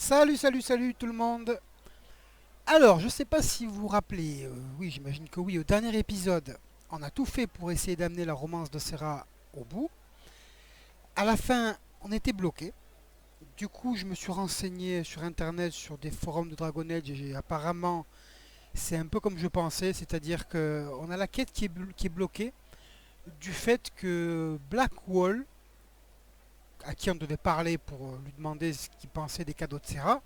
Salut, salut, salut tout le monde. Alors, je sais pas si vous vous rappelez, oui, j'imagine que oui, au dernier épisode, on a tout fait pour essayer d'amener la romance de Serra au bout. À la fin, on était bloqué. Du coup, je me suis renseigné sur internet, sur des forums de Dragon Age, et apparemment, c'est un peu comme je pensais, c'est-à-dire que on a la quête qui est bloquée du fait que Blackwall, à qui on devait parler pour lui demander ce qu'il pensait des cadeaux de Serra,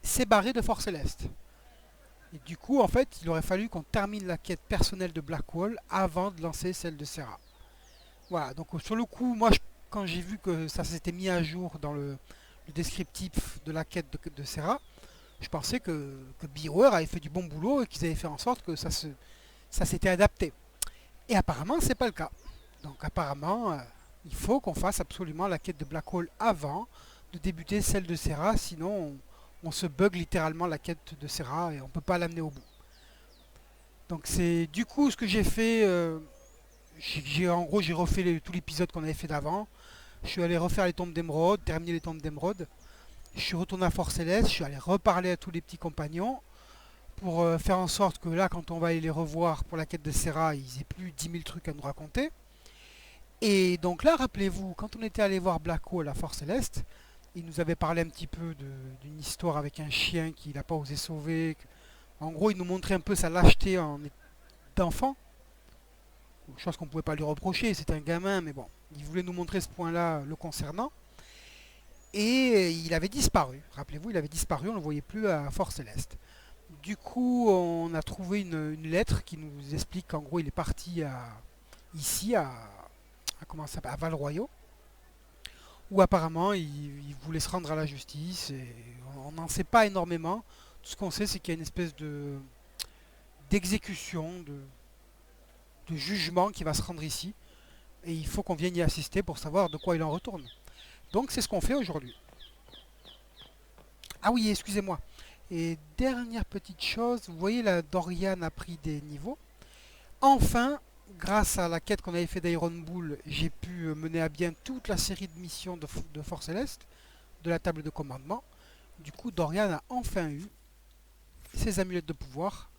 s'est barré de Force Céleste. Et du coup, en fait, il aurait fallu qu'on termine la quête personnelle de Blackwall avant de lancer celle de Serra. Voilà, donc sur le coup, moi, quand j'ai vu que ça s'était mis à jour dans le descriptif de la quête de Serra, je pensais que BioWare avait fait du bon boulot et qu'ils avaient fait en sorte que ça s'était adapté. Et apparemment, c'est pas le cas. Donc apparemment, il faut qu'on fasse absolument la quête de Blackwall avant de débuter celle de Serra, sinon on se bug littéralement la quête de Serra et on peut pas l'amener au bout. Donc c'est du coup ce que j'ai fait. En gros j'ai refait tout l'épisode qu'on avait fait d'avant. Je suis allé refaire les tombes d'émeraude, terminer les tombes d'émeraude. Je suis retourné à Force Céleste, je suis allé reparler à tous les petits compagnons pour faire en sorte que là quand on va aller les revoir pour la quête de Serra, ils aient plus 10 000 trucs à nous raconter. Et donc là, rappelez-vous, quand on était allé voir Blacko à la Force Céleste, il nous avait parlé un petit peu d'une histoire avec un chien qu'il n'a pas osé sauver. En gros, il nous montrait un peu sa lâcheté d'enfant. Chose qu'on ne pouvait pas lui reprocher, c'était un gamin, mais bon, il voulait nous montrer ce point-là le concernant. Et il avait disparu, rappelez-vous, il avait disparu, on ne le voyait plus à Force Céleste. Du coup, on a trouvé une lettre qui nous explique qu'en gros, il est parti ici, comment ça s'appelle, à Val-Royaux, où apparemment il voulait se rendre à la justice. Et on n'en sait pas énormément. Tout ce qu'on sait, c'est qu'il y a une espèce d'exécution, de jugement qui va se rendre ici. Et il faut qu'on vienne y assister pour savoir de quoi il en retourne. Donc c'est ce qu'on fait aujourd'hui. Ah oui, excusez-moi. Et dernière petite chose, vous voyez la Dorian a pris des niveaux. Enfin, grâce à la quête qu'on avait fait d'Iron Bull, j'ai pu mener à bien toute la série de missions de Force Céleste, de la table de commandement. Du coup, Dorian a enfin eu ses amulettes de pouvoir.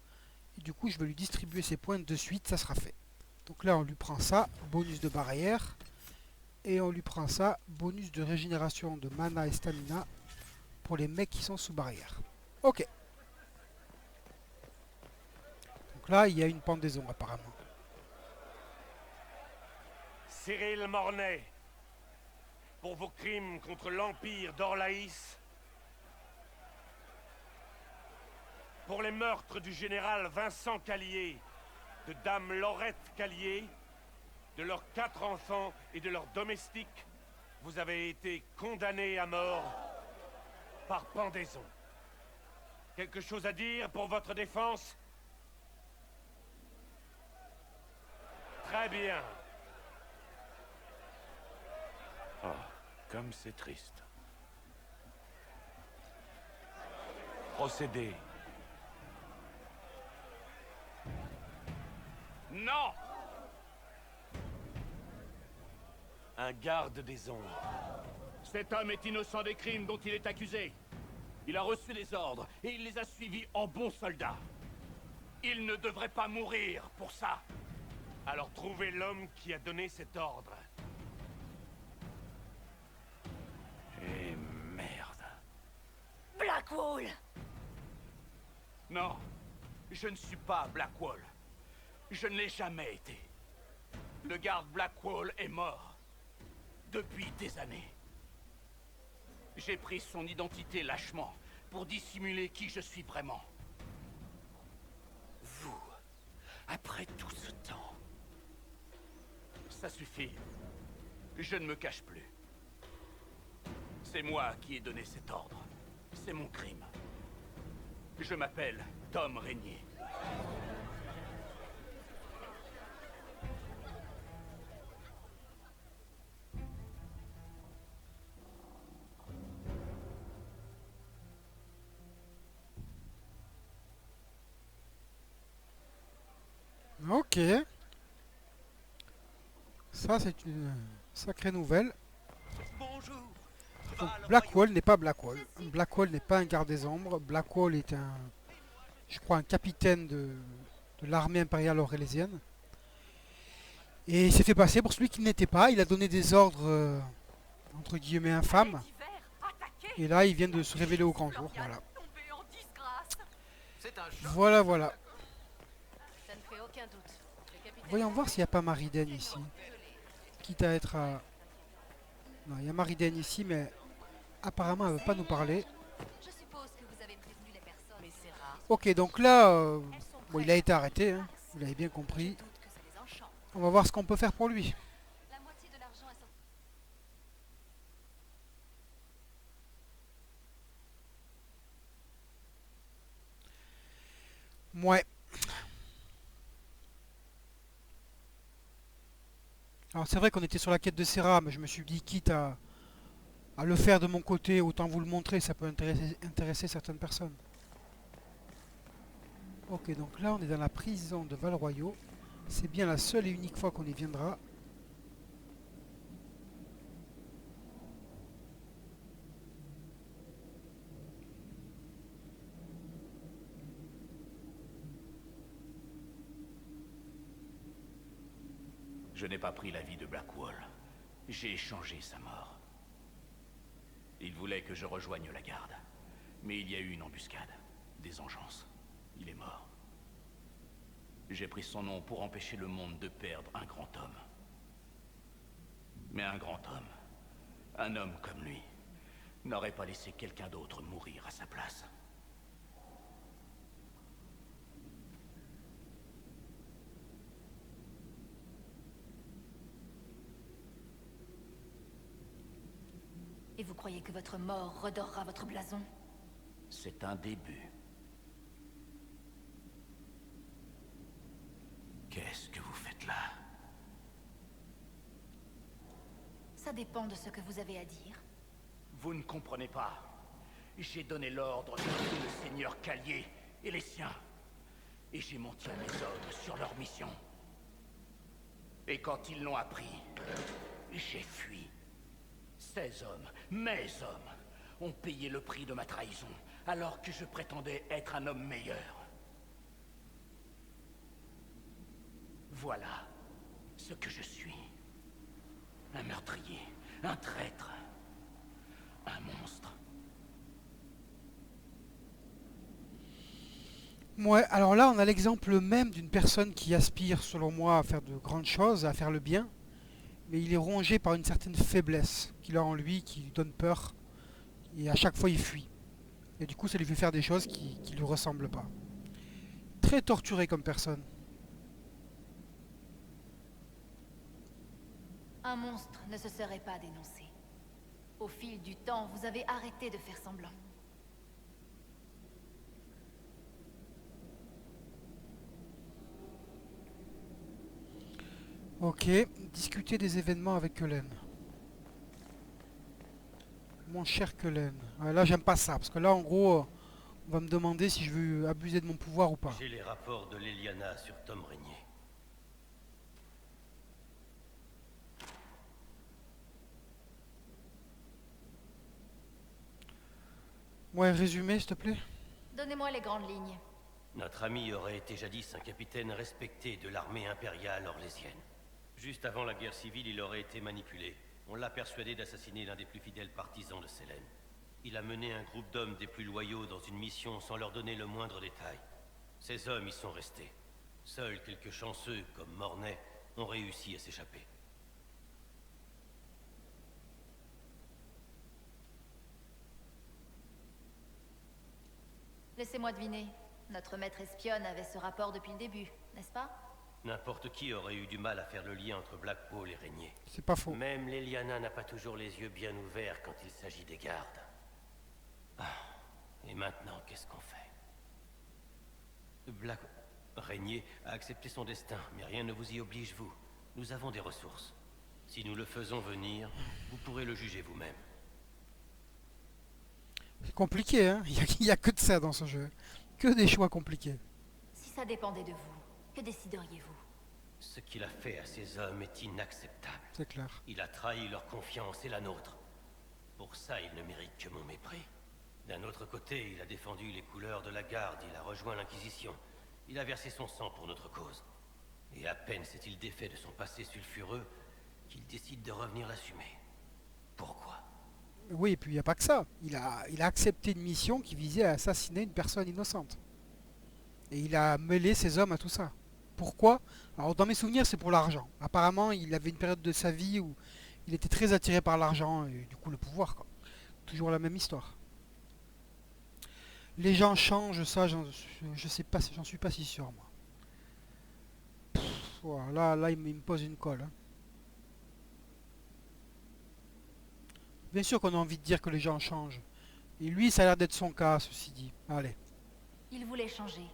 Et du coup, je vais lui distribuer ses points de suite, ça sera fait. Donc là, on lui prend ça, bonus de barrière. Et on lui prend ça, bonus de régénération de mana et stamina pour les mecs qui sont sous barrière. Ok. Donc là, il y a une pendaison apparemment. Cyril Mornay, pour vos crimes contre l'Empire d'Orlaïs, pour les meurtres du général Vincent Callier, de Dame Laurette Callier, de leurs 4 enfants et de leurs domestiques, vous avez été condamnés à mort par pendaison. Quelque chose à dire pour votre défense? Très bien. Oh, comme c'est triste. Procédez. Non! Un garde des ombres. Cet homme est innocent des crimes dont il est accusé. Il a reçu des ordres et il les a suivis en bon soldat. Il ne devrait pas mourir pour ça. Alors trouvez l'homme qui a donné cet ordre. Et merde. Blackwall! Non, je ne suis pas Blackwall. Je ne l'ai jamais été. Le garde Blackwall est mort. Depuis des années. J'ai pris son identité lâchement pour dissimuler qui je suis vraiment. Vous, après tout ce temps... Ça suffit. Je ne me cache plus. C'est moi qui ai donné cet ordre. C'est mon crime. Je m'appelle Tom Régnier. Ok. Ça, c'est une sacrée nouvelle. Bonjour. Donc Blackwall n'est pas Blackwall. Blackwall n'est pas un garde des ombres. Blackwall est un, je crois, un capitaine de l'armée impériale aurélésienne. Et il s'est fait passer pour celui qui n'était pas. Il a donné des ordres, entre guillemets, infâmes. Et là, il vient de se révéler au grand jour. Voilà. Voilà, voilà. Ça ne fait aucun doute. Le capitaine Voyons voir s'il n'y a pas Mariden ici. Quitte à être à... Non, il y a Mariden ici, mais apparemment, elle ne veut pas nous parler. Je suppose que vous avez prévenu les personnes. Mais c'est rare. Ok, donc là, Elles sont bon, il prêtes. a été arrêté, hein. Vous l'avez bien compris. Je doute que ça les enchante. On va voir ce qu'on peut faire pour lui. La moitié de l'argent est sortie. Ouais. Alors c'est vrai qu'on était sur la quête de Serra, mais je me suis dit, quitte à le faire de mon côté, autant vous le montrer, ça peut intéresser certaines personnes. Ok, donc là on est dans la prison de Val-Royaux. C'est bien la seule et unique fois qu'on y viendra. Je n'ai pas pris la vie de Blackwall. J'ai échangé sa mort. Il voulait que je rejoigne la garde. Mais il y a eu une embuscade. Des engences. Il est mort. J'ai pris son nom pour empêcher le monde de perdre un grand homme. Mais un grand homme, un homme comme lui, n'aurait pas laissé quelqu'un d'autre mourir à sa place. Et vous croyez que votre mort redorera votre blason? C'est un début. Qu'est-ce que vous faites là? Ça dépend de ce que vous avez à dire. Vous ne comprenez pas. J'ai donné l'ordre de tuer le seigneur Calier et les siens. Et j'ai menti à mes hommes sur leur mission. Et quand ils l'ont appris, j'ai fui. Ces hommes, mes hommes, ont payé le prix de ma trahison, alors que je prétendais être un homme meilleur. Voilà ce que je suis. Un meurtrier, un traître, un monstre. Ouais, alors là on a l'exemple même d'une personne qui aspire, selon moi, à faire de grandes choses, à faire le bien. Mais il est rongé par une certaine faiblesse qu'il a en lui, qui lui donne peur. Et à chaque fois, il fuit. Et du coup, ça lui fait faire des choses qui ne lui ressemblent pas. Très torturé comme personne. Un monstre ne se serait pas dénoncé. Au fil du temps, vous avez arrêté de faire semblant. Ok, discuter des événements avec Kellen. Mon cher Kellen. Ouais, là, j'aime pas ça, parce que là, en gros, on va me demander si je veux abuser de mon pouvoir ou pas. J'ai les rapports de l'Eliana sur Tom Régnier. Ouais, résumé, s'il te plaît. Donnez-moi les grandes lignes. Notre ami aurait été jadis un capitaine respecté de l'armée impériale orlésienne. Juste avant la guerre civile, il aurait été manipulé. On l'a persuadé d'assassiner l'un des plus fidèles partisans de Sélène. Il a mené un groupe d'hommes des plus loyaux dans une mission sans leur donner le moindre détail. Ces hommes y sont restés. Seuls quelques chanceux, comme Mornay, ont réussi à s'échapper. Laissez-moi deviner. Notre maître espionne avait ce rapport depuis le début, n'est-ce pas? N'importe qui aurait eu du mal à faire le lien entre Blackwall et Régnier. C'est pas faux. Même l'Eliana n'a pas toujours les yeux bien ouverts quand il s'agit des gardes. Ah, et maintenant, qu'est-ce qu'on fait? Régnier a accepté son destin, mais rien ne vous y oblige, vous. Nous avons des ressources. Si nous le faisons venir, vous pourrez le juger vous-même. C'est compliqué, hein. Il y a que de ça dans ce jeu. Que des choix compliqués. Si ça dépendait de vous, que décideriez-vous? Ce qu'il a fait à ces hommes est inacceptable. C'est clair. Il a trahi leur confiance et la nôtre. Pour ça, il ne mérite que mon mépris. D'un autre côté, il a défendu les couleurs de la garde, il a rejoint l'Inquisition. Il a versé son sang pour notre cause. Et à peine s'est-il défait de son passé sulfureux qu'il décide de revenir l'assumer. Pourquoi? Oui, et puis il n'y a pas que ça. Il a accepté une mission qui visait à assassiner une personne innocente. Et il a mêlé ses hommes à tout ça. Pourquoi? Alors dans mes souvenirs, c'est pour l'argent. Apparemment, il avait une période de sa vie où il était très attiré par l'argent et du coup le pouvoir, quoi. Toujours la même histoire. Les gens changent, ça, je sais pas, j'en suis pas si sûr, moi. Voilà, là, il me pose une colle, hein. Bien sûr qu'on a envie de dire que les gens changent. Et lui, ça a l'air d'être son cas, ceci dit. Allez. Il voulait changer,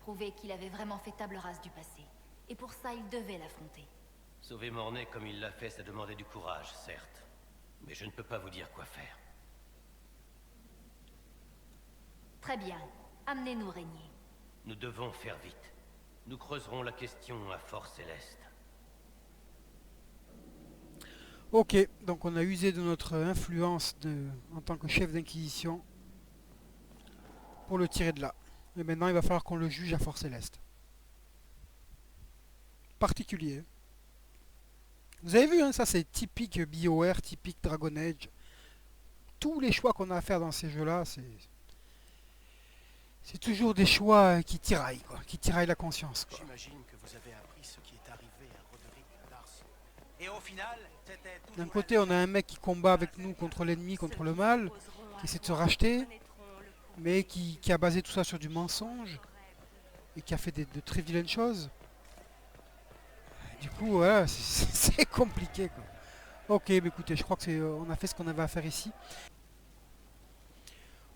prouver qu'il avait vraiment fait table rase du passé. Et pour ça, il devait l'affronter. Sauver Mornay comme il l'a fait, ça demandait du courage, certes. Mais je ne peux pas vous dire quoi faire. Très bien, amenez-nous Régnier. Nous devons faire vite. Nous creuserons la question à Fort Céleste. Ok, donc on a usé de notre influence en tant que chef d'inquisition pour le tirer de là. Et maintenant, il va falloir qu'on le juge à Fort Céleste. Particulier. Vous avez vu, hein, ça c'est typique BioWare, typique Dragon Age. Tous les choix qu'on a à faire dans ces jeux-là, c'est toujours des choix qui tiraillent, quoi, qui tiraillent la conscience, quoi. J'imagine que vous avez appris ce qui est arrivé à Roderick Larson. Et au final, c'était toujours D'un côté, on a un mec qui combat avec nous contre l'ennemi, contre le mal, qui essaie de se racheter, mais qui a basé tout ça sur du mensonge, et qui a fait de très vilaines choses. Du coup, voilà, c'est compliqué, quoi. Ok, bah écoutez, je crois que on a fait ce qu'on avait à faire ici.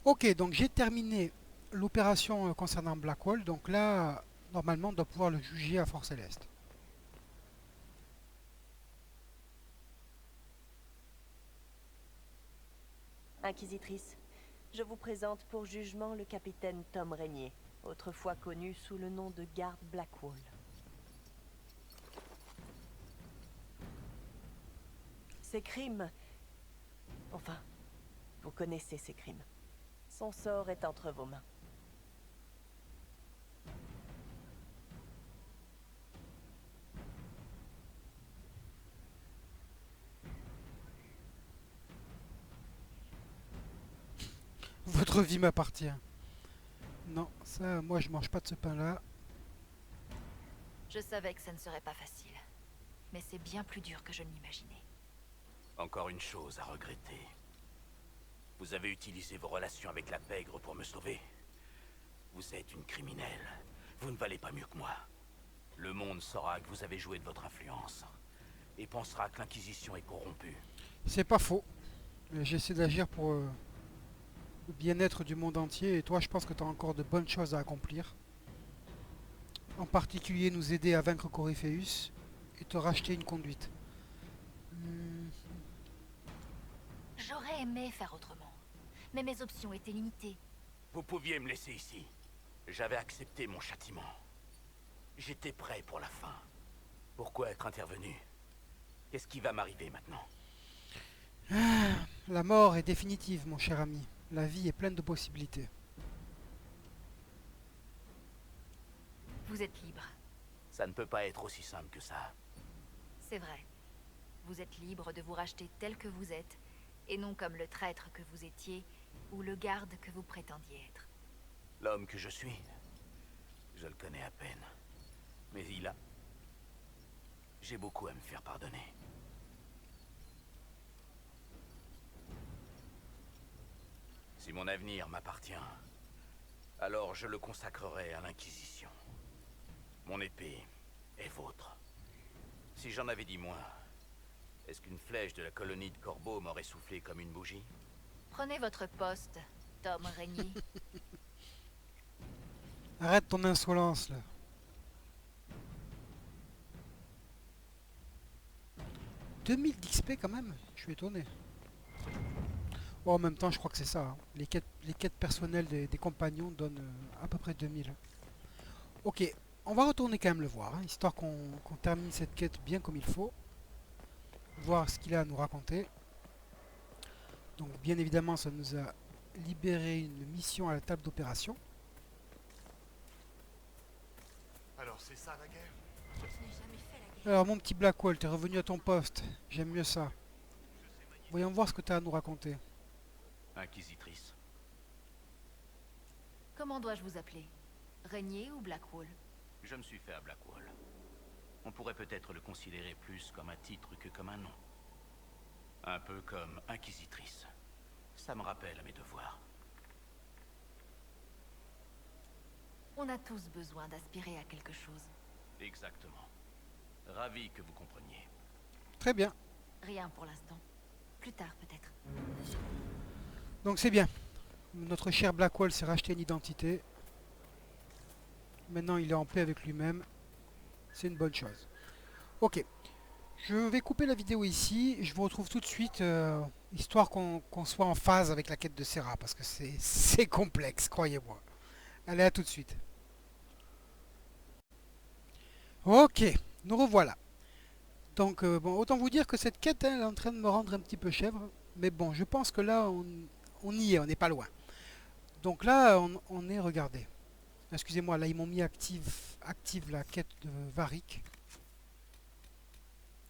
Ok, donc j'ai terminé l'opération concernant Blackwall. Donc là, normalement, on doit pouvoir le juger à Fort Céleste. Inquisitrice, je vous présente pour jugement le capitaine Tom Régnier, autrefois connu sous le nom de garde Blackwall. Ses crimes... Enfin, vous connaissez ses crimes. Son sort est entre vos mains. Votre vie m'appartient. Non, ça, moi je mange pas de ce pain-là. Je savais que ça ne serait pas facile. Mais c'est bien plus dur que je ne l'imaginais. Encore une chose à regretter. Vous avez utilisé vos relations avec la pègre pour me sauver. Vous êtes une criminelle. Vous ne valez pas mieux que moi. Le monde saura que vous avez joué de votre influence. Et pensera que l'Inquisition est corrompue. C'est pas faux. J'essaie d'agir pour le bien-être du monde entier. Et toi, je pense que tu as encore de bonnes choses à accomplir. En particulier, nous aider à vaincre Corypheus et te racheter une conduite. J'aurais aimé faire autrement. Mais mes options étaient limitées. Vous pouviez me laisser ici. J'avais accepté mon châtiment. J'étais prêt pour la fin. Pourquoi être intervenu? Qu'est-ce qui va m'arriver maintenant? La mort est définitive, mon cher ami. La vie est pleine de possibilités. Vous êtes libre. Ça ne peut pas être aussi simple que ça. C'est vrai. Vous êtes libre de vous racheter tel que vous êtes, et non comme le traître que vous étiez, ou le garde que vous prétendiez être. L'homme que je suis, je le connais à peine. Mais j'ai beaucoup à me faire pardonner. Si mon avenir m'appartient, alors je le consacrerai à l'Inquisition. Mon épée est vôtre. Si j'en avais dit moins, est-ce qu'une flèche de la colonie de Corbeau m'aurait soufflé comme une bougie? Prenez votre poste, Tom Régnier. Arrête ton insolence, là. 2000 d'XP quand même, je suis étonné. Bon, en même temps, je crois que c'est ça, hein. Les quêtes personnelles des compagnons donnent à peu près 2000. Ok, on va retourner quand même le voir, hein, histoire qu'on termine cette quête bien comme il faut. Voir ce qu'il a à nous raconter. Donc bien évidemment, ça nous a libéré une mission à la table d'opération. Alors c'est ça la guerre? Je n'ai jamais fait la guerre. Alors mon petit Blackwall, t'es revenu à ton poste. J'aime mieux ça. Voyons voir ce que tu as à nous raconter. Inquisitrice. Comment dois-je vous appeler? Régnier ou Blackwall? Je me suis fait à Blackwall. On pourrait peut-être le considérer plus comme un titre que comme un nom. Un peu comme Inquisitrice. Ça me rappelle à mes devoirs. On a tous besoin d'aspirer à quelque chose. Exactement. Ravi que vous compreniez. Très bien. Rien pour l'instant. Plus tard peut-être. Donc c'est bien. Notre cher Blackwall s'est racheté une identité. Maintenant il est en paix avec lui-même. C'est une bonne chose. Ok. Je vais couper la vidéo ici. Je vous retrouve tout de suite, histoire qu'on soit en phase avec la quête de Serra, parce que c'est complexe, croyez-moi. Allez, à tout de suite. Ok, nous revoilà. Donc, bon, autant vous dire que cette quête, elle est en train de me rendre un petit peu chèvre. Mais bon, je pense que là, on y est, on n'est pas loin. Donc là, on est, regardez. Excusez-moi, là, ils m'ont mis active la quête de Varric.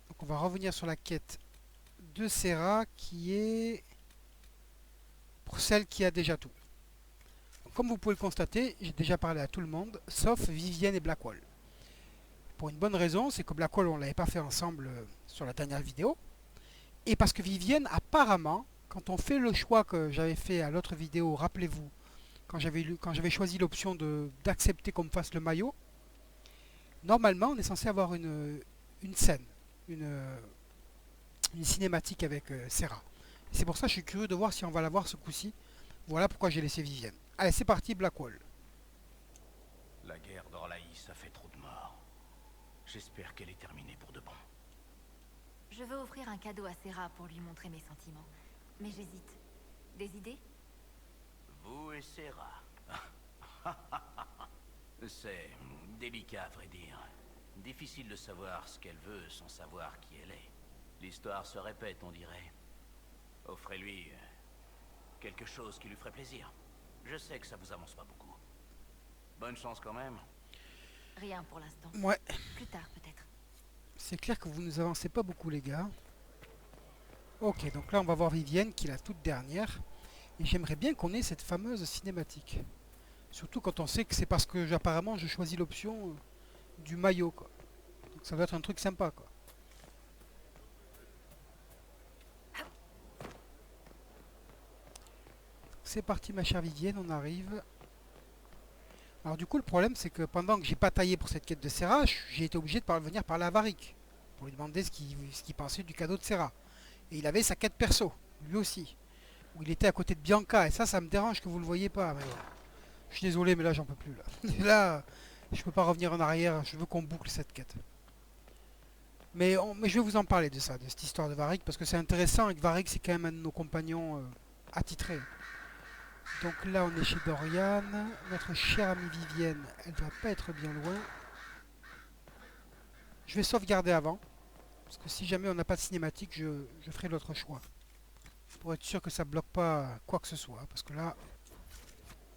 Donc on va revenir sur la quête de Serra qui est pour celle qui a déjà tout. Donc, comme vous pouvez le constater, j'ai déjà parlé à tout le monde, sauf Vivienne et Blackwall. Pour une bonne raison, c'est que Blackwall, on ne l'avait pas fait ensemble sur la dernière vidéo. Et parce que Vivienne, apparemment, quand on fait le choix que j'avais fait à l'autre vidéo, rappelez-vous, quand j'avais choisi l'option d'accepter qu'on me fasse le maillot, normalement, on est censé avoir une scène. Une cinématique avec Serra. C'est pour ça que je suis curieux de voir si on va la voir ce coup-ci. Voilà pourquoi j'ai laissé Vivienne. Allez, c'est parti, Blackwall. La guerre d'Orlaïs a fait trop de morts. J'espère qu'elle est terminée pour de bon. Je veux offrir un cadeau à Serra pour lui montrer mes sentiments. Mais j'hésite. Des idées? Vous et Serra. C'est délicat, à vrai dire. Difficile de savoir ce qu'elle veut sans savoir qui elle est. L'histoire se répète, on dirait. Offrez-lui quelque chose qui lui ferait plaisir. Je sais que ça vous avance pas beaucoup. Bonne chance quand même. Rien pour l'instant. Ouais, Plus tard peut-être. c'est clair que vous nous avancez pas beaucoup, les gars. Ok, donc là, on va voir Vivienne, qui est la toute dernière. Et j'aimerais bien qu'on ait cette fameuse cinématique. Surtout quand on sait que c'est parce que, apparemment, je choisis l'option du maillot, quoi. Donc ça doit être un truc sympa, quoi. C'est parti, ma chère Vivienne, on arrive. Alors du coup, le problème, c'est que pendant que j'ai pas taillé pour cette quête de Serra, j'ai été obligé de venir parler à Varric pour lui demander ce qu'il pensait du cadeau de Serra. Et il avait sa quête perso, lui aussi, où il était à côté de Bianca. Et ça me dérange que vous le voyez pas. Mais bon. Je suis désolé, mais là, j'en peux plus. Là, je peux pas revenir en arrière. Je veux qu'on boucle cette quête. Mais je vais vous en parler de ça, de cette histoire de Varric, parce que c'est intéressant et que Varric, c'est quand même un de nos compagnons attitrés. Donc là, on est chez Dorian. Notre chère amie Vivienne, elle doit pas être bien loin. Je vais sauvegarder avant. Parce que si jamais on n'a pas de cinématique, je ferai l'autre choix. Pour être sûr que ça bloque pas quoi que ce soit. Parce que là,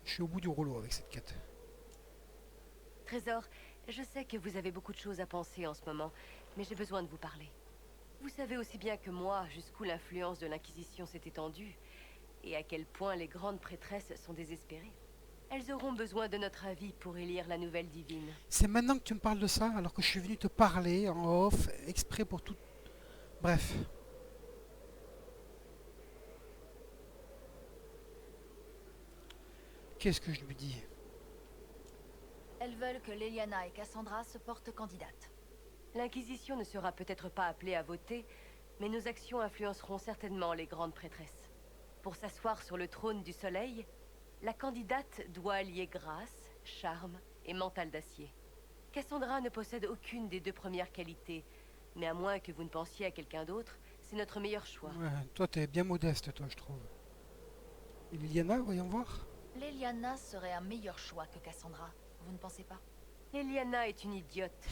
je suis au bout du rouleau avec cette quête. Trésor, je sais que vous avez beaucoup de choses à penser en ce moment, mais j'ai besoin de vous parler. Vous savez aussi bien que moi jusqu'où l'influence de l'Inquisition s'est étendue, et à quel point les grandes prêtresses sont désespérées. Elles auront besoin de notre avis pour élire la nouvelle divine. C'est maintenant que tu me parles de ça, alors que je suis venu te parler en off, exprès pour tout... Bref. Qu'est-ce que je lui dis? Elles veulent que Leliana et Cassandra se portent candidates. L'Inquisition ne sera peut-être pas appelée à voter, mais nos actions influenceront certainement les grandes prêtresses. Pour s'asseoir sur le trône du soleil, la candidate doit allier grâce, charme et mental d'acier. Cassandra ne possède aucune des deux premières qualités, mais à moins que vous ne pensiez à quelqu'un d'autre, c'est notre meilleur choix. Ouais, toi, t'es bien modeste, toi, je trouve. Et Liliana, voyons voir. Leliana serait un meilleur choix que Cassandra, vous ne pensez pas? Leliana est une idiote.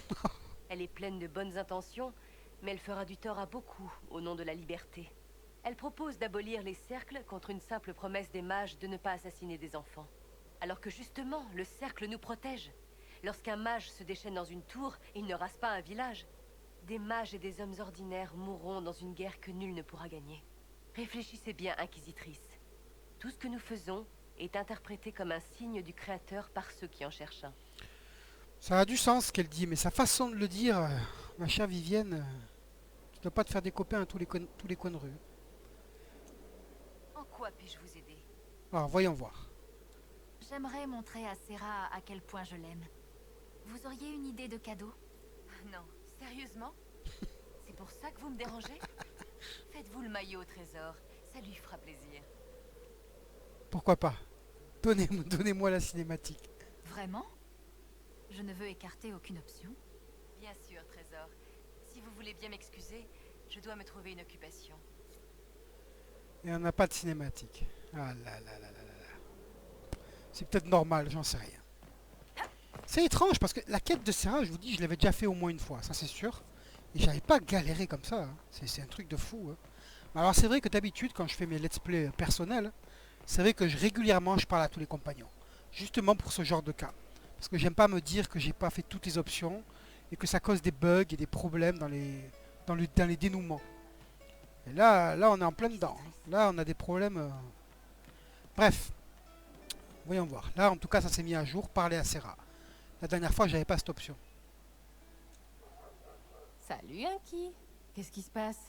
Elle est pleine de bonnes intentions, mais elle fera du tort à beaucoup au nom de la liberté. Elle propose d'abolir les cercles contre une simple promesse des mages de ne pas assassiner des enfants. Alors que justement, le cercle nous protège. Lorsqu'un mage se déchaîne dans une tour, il ne rase pas un village. Des mages et des hommes ordinaires mourront dans une guerre que nul ne pourra gagner. Réfléchissez bien, Inquisitrice. Tout ce que nous faisons est interprété comme un signe du Créateur par ceux qui en cherchent un. Ça a du sens ce qu'elle dit, mais sa façon de le dire, ma chère Vivienne, tu dois pas te faire des copains à tous les coins de rue. En quoi puis-je vous aider? Alors, voyons voir. J'aimerais montrer à Serra à quel point je l'aime. Vous auriez une idée de cadeau? Non, sérieusement? C'est pour ça que vous me dérangez? Faites-vous le maillot au trésor, ça lui fera plaisir. Pourquoi pas? Donnez-moi la cinématique. Vraiment? Je ne veux écarter aucune option. Bien sûr, trésor. Si vous voulez bien m'excuser, je dois me trouver une occupation. Et on n'a pas de cinématique. Ah là là là là là là. C'est peut-être normal, j'en sais rien. C'est étrange parce que la quête de Serra, je vous dis, je l'avais déjà fait au moins une fois, ça c'est sûr. Et j'avais pas galéré comme ça. Hein. C'est un truc de fou. Hein. Alors c'est vrai que d'habitude, quand je fais mes let's play personnels, c'est vrai que régulièrement je parle à tous les compagnons. Justement pour ce genre de cas. Parce que j'aime pas me dire que j'ai pas fait toutes les options et que ça cause des bugs et des problèmes dans les dénouements. Et là on est en plein dedans. Hein. Là on a des problèmes. Bref. Voyons voir. Là en tout cas ça s'est mis à jour. Parler à Serra. La dernière fois j'avais pas cette option. Salut Inky. Qu'est-ce qui se passe?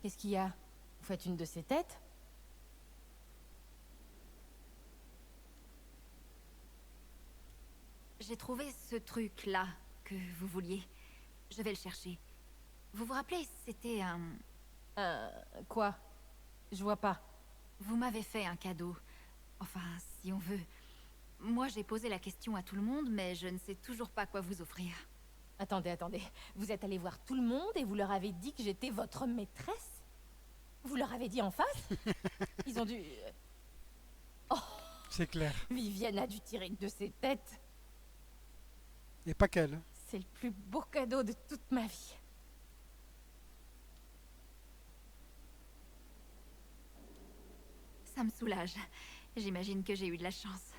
Qu'est-ce qu'il y a? Vous faites une de ces têtes? J'ai trouvé ce truc-là que vous vouliez. Je vais le chercher. Vous vous rappelez, c'était un... Quoi? Je vois pas. Vous m'avez fait un cadeau. Enfin, si on veut. Moi, j'ai posé la question à tout le monde, mais je ne sais toujours pas quoi vous offrir. Attendez. Vous êtes allé voir tout le monde et vous leur avez dit que j'étais votre maîtresse? Vous leur avez dit en face? Ils ont dû... Oh, c'est clair. Vivienne a dû tirer une de ses têtes. Et pas qu'elle. C'est le plus beau cadeau de toute ma vie. Ça me soulage. J'imagine que j'ai eu de la chance.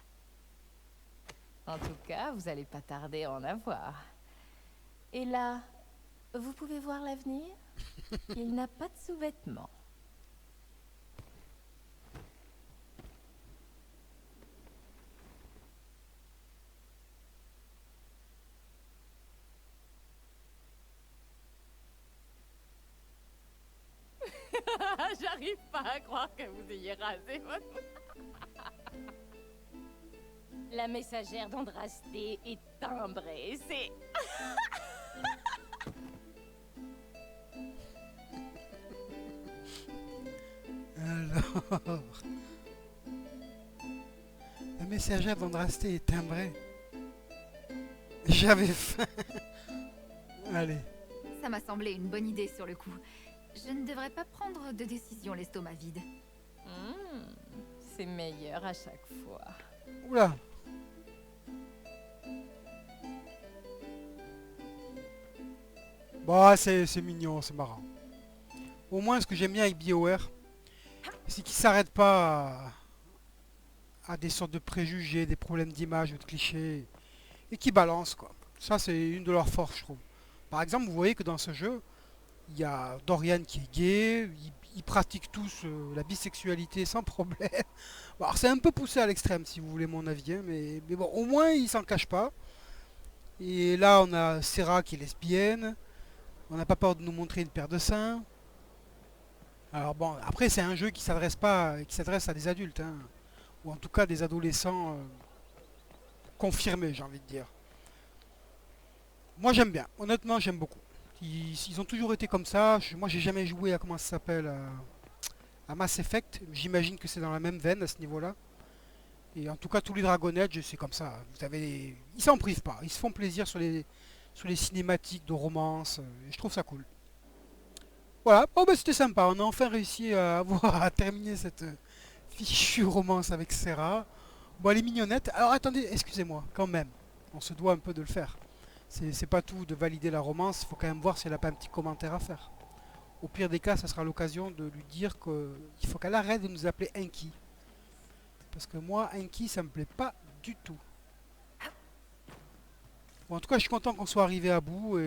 En tout cas, vous allez pas tarder à en avoir. Et là, vous pouvez voir l'avenir? Il n'a pas de sous-vêtements. J'arrive pas à croire que vous ayez rasé votre... La messagère d'Andrasté est timbrée, c'est... Alors... La messagère d'Andrasté est timbrée. J'avais faim. Allez. Ça m'a semblé une bonne idée sur le coup. Je ne devrais pas prendre de décision l'estomac vide. C'est meilleur à chaque fois. Oula. Bah c'est mignon, c'est marrant. Au moins ce que j'aime bien avec BioWare, c'est qu'ils s'arrêtent pas à des sortes de préjugés, des problèmes d'image ou de clichés, et qui balancent quoi. Ça c'est une de leurs forces je trouve. Par exemple vous voyez que dans ce jeu, il y a Dorian qui est gay, ils pratiquent tous la bisexualité sans problème. Bon, alors c'est un peu poussé à l'extrême si vous voulez mon avis, hein, mais bon, au moins ils s'en cachent pas. Et là on a Serra qui est lesbienne, on n'a pas peur de nous montrer une paire de seins. Alors bon, après c'est un jeu qui s'adresse à des adultes, hein, ou en tout cas des adolescents confirmés j'ai envie de dire. Moi j'aime bien, honnêtement j'aime beaucoup. Ils ont toujours été comme ça. Moi j'ai jamais joué à comment ça s'appelle à Mass Effect. J'imagine que c'est dans la même veine à ce niveau-là. Et en tout cas tous les Dragon Age c'est comme ça. Ils s'en privent pas. Ils se font plaisir sur les cinématiques de romance. Et je trouve ça cool. Voilà. Oh bah c'était sympa. On a enfin réussi à terminer cette fichue romance avec Serra. Bon elle est mignonnette. Alors attendez, excusez-moi quand même. On se doit un peu de le faire. C'est pas tout de valider la romance, il faut quand même voir si elle a pas un petit commentaire à faire. Au pire des cas, ça sera l'occasion de lui dire qu'il faut qu'elle arrête de nous appeler Enki. Parce que moi, Enki, ça me plaît pas du tout. Bon, en tout cas, je suis content qu'on soit arrivé à bout.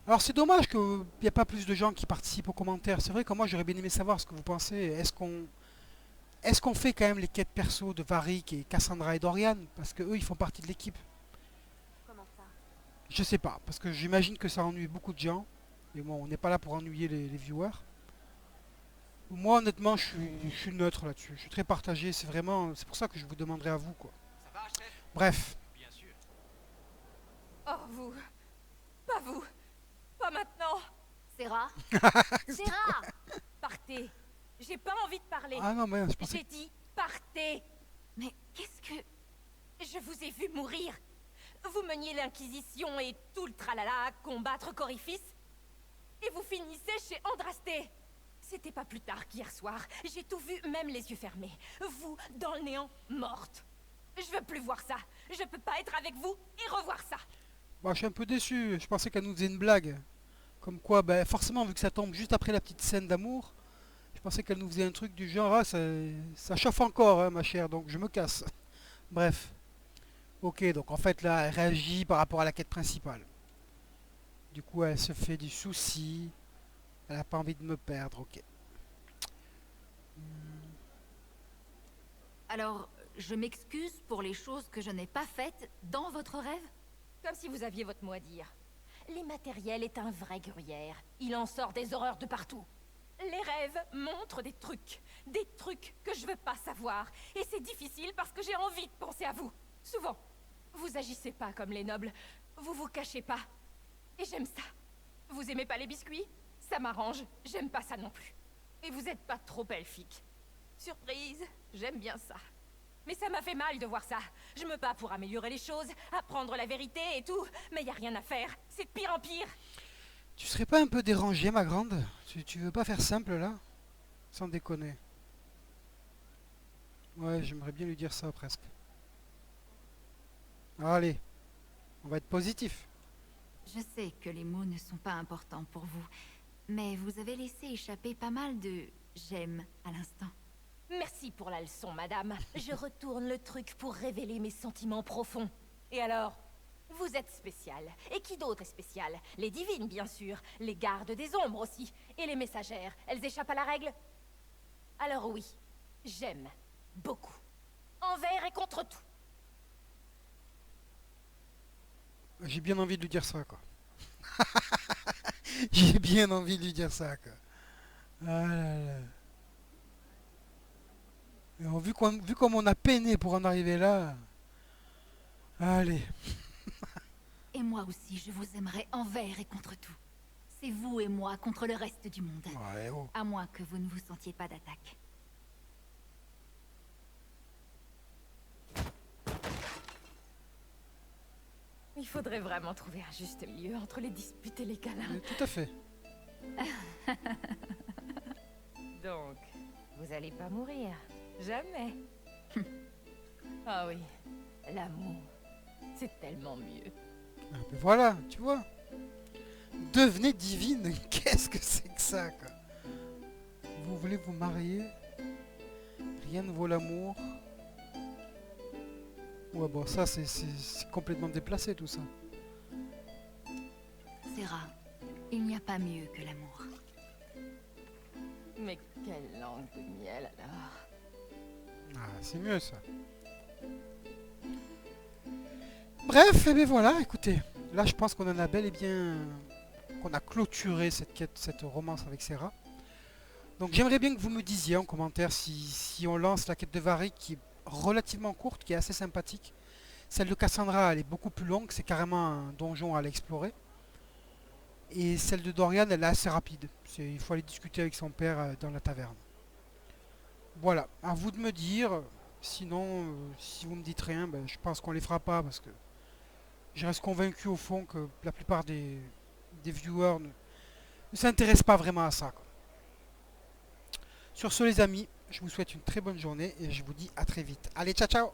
Alors, c'est dommage qu'il n'y ait pas plus de gens qui participent aux commentaires. C'est vrai que moi, j'aurais bien aimé savoir ce que vous pensez. Est-ce qu'on fait quand même les quêtes perso de Varric et Cassandra et Dorian? Parce que eux, ils font partie de l'équipe. Comment ça? Je sais pas, parce que j'imagine que ça ennuie beaucoup de gens. Et bon, on n'est pas là pour ennuyer les viewers. Moi, honnêtement, je suis neutre là-dessus. Je suis très partagé. C'est pour ça que je vous demanderai à vous, quoi. Ça va, chef? Bref. Bien sûr. Oh, vous. Pas vous. Pas maintenant. Serra. Serra. Partez. J'ai pas envie de parler. Ah non, mais je pensais... J'ai dit partez. Mais qu'est-ce que... Je vous ai vu mourir. Vous meniez l'Inquisition et tout le tralala à combattre Coryphis. Et vous finissez chez Andrasté. C'était pas plus tard qu'hier soir. J'ai tout vu, même les yeux fermés. Vous, dans le néant, morte. Je veux plus voir ça. Je peux pas être avec vous et revoir ça. Bah, je suis un peu déçu. Je pensais qu'elle nous faisait une blague. Comme quoi, bah, forcément, vu que ça tombe juste après la petite scène d'amour, je pensais qu'elle nous faisait un truc du genre, ah, ça chauffe encore, hein, ma chère, donc je me casse. Bref. Ok, donc en fait, là, elle réagit par rapport à la quête principale. Du coup, elle se fait du souci. Elle n'a pas envie de me perdre, ok. Alors, je m'excuse pour les choses que je n'ai pas faites dans votre rêve? Comme si vous aviez votre mot à dire. L'immatériel est un vrai gruyère. Il en sort des horreurs de partout. Les rêves montrent des trucs que je veux pas savoir. Et c'est difficile parce que j'ai envie de penser à vous. Souvent, vous agissez pas comme les nobles. Vous vous cachez pas. Et j'aime ça. Vous aimez pas les biscuits? Ça m'arrange. J'aime pas ça non plus. Et vous êtes pas trop elfique. Surprise, j'aime bien ça. Mais ça m'a fait mal de voir ça. Je me bats pour améliorer les choses, apprendre la vérité et tout, mais y a rien à faire. C'est de pire en pire. Tu serais pas un peu dérangée, ma grande? Tu veux pas faire simple, là? Sans déconner. Ouais, j'aimerais bien lui dire ça, presque. Allez, on va être positif. Je sais que les mots ne sont pas importants pour vous, mais vous avez laissé échapper pas mal de j'aime à l'instant. Merci pour la leçon, madame. Je retourne le truc pour révéler mes sentiments profonds. Et alors? Vous êtes spécial. Et qui d'autre est spécial? Les divines, bien sûr. Les gardes des ombres aussi. Et les messagères. Elles échappent à la règle? Alors oui, j'aime. Beaucoup. Envers et contre tout. J'ai bien envie de lui dire ça, quoi. J'ai bien envie de lui dire ça, quoi. Ah là là. Et vu comme on a peiné pour en arriver là... Allez. Et moi aussi, je vous aimerai envers et contre tout. C'est vous et moi contre le reste du monde. Ouais, oh. À moins que vous ne vous sentiez pas d'attaque. Il faudrait vraiment trouver un juste milieu entre les disputes et les câlins. Tout à fait. Donc, vous allez pas mourir. Jamais. Ah oui, l'amour, c'est tellement mieux. Ah, ben voilà, tu vois. Devenez divine. Qu'est-ce que c'est que ça, quoi? Vous voulez vous marier? Rien ne vaut l'amour. Ouais, bon, ça, c'est complètement déplacé, tout ça. Serra, il n'y a pas mieux que l'amour. Mais quelle langue de miel, alors. Ah, c'est mieux, ça. Bref, et bien voilà, écoutez. Là, je pense qu'on en a bel et bien... qu'on a clôturé cette quête, cette romance avec Serra. Donc, j'aimerais bien que vous me disiez en commentaire si on lance la quête de Varric, qui est relativement courte, qui est assez sympathique. Celle de Cassandra, elle est beaucoup plus longue, c'est carrément un donjon à aller explorer. Et celle de Dorian, elle est assez rapide. Il faut aller discuter avec son père dans la taverne. Voilà, à vous de me dire. Sinon, si vous me dites rien, ben, je pense qu'on les fera pas parce que je reste convaincu au fond que la plupart des viewers ne s'intéressent pas vraiment à ça, quoi. Sur ce, les amis, je vous souhaite une très bonne journée et je vous dis à très vite. Allez, ciao ciao!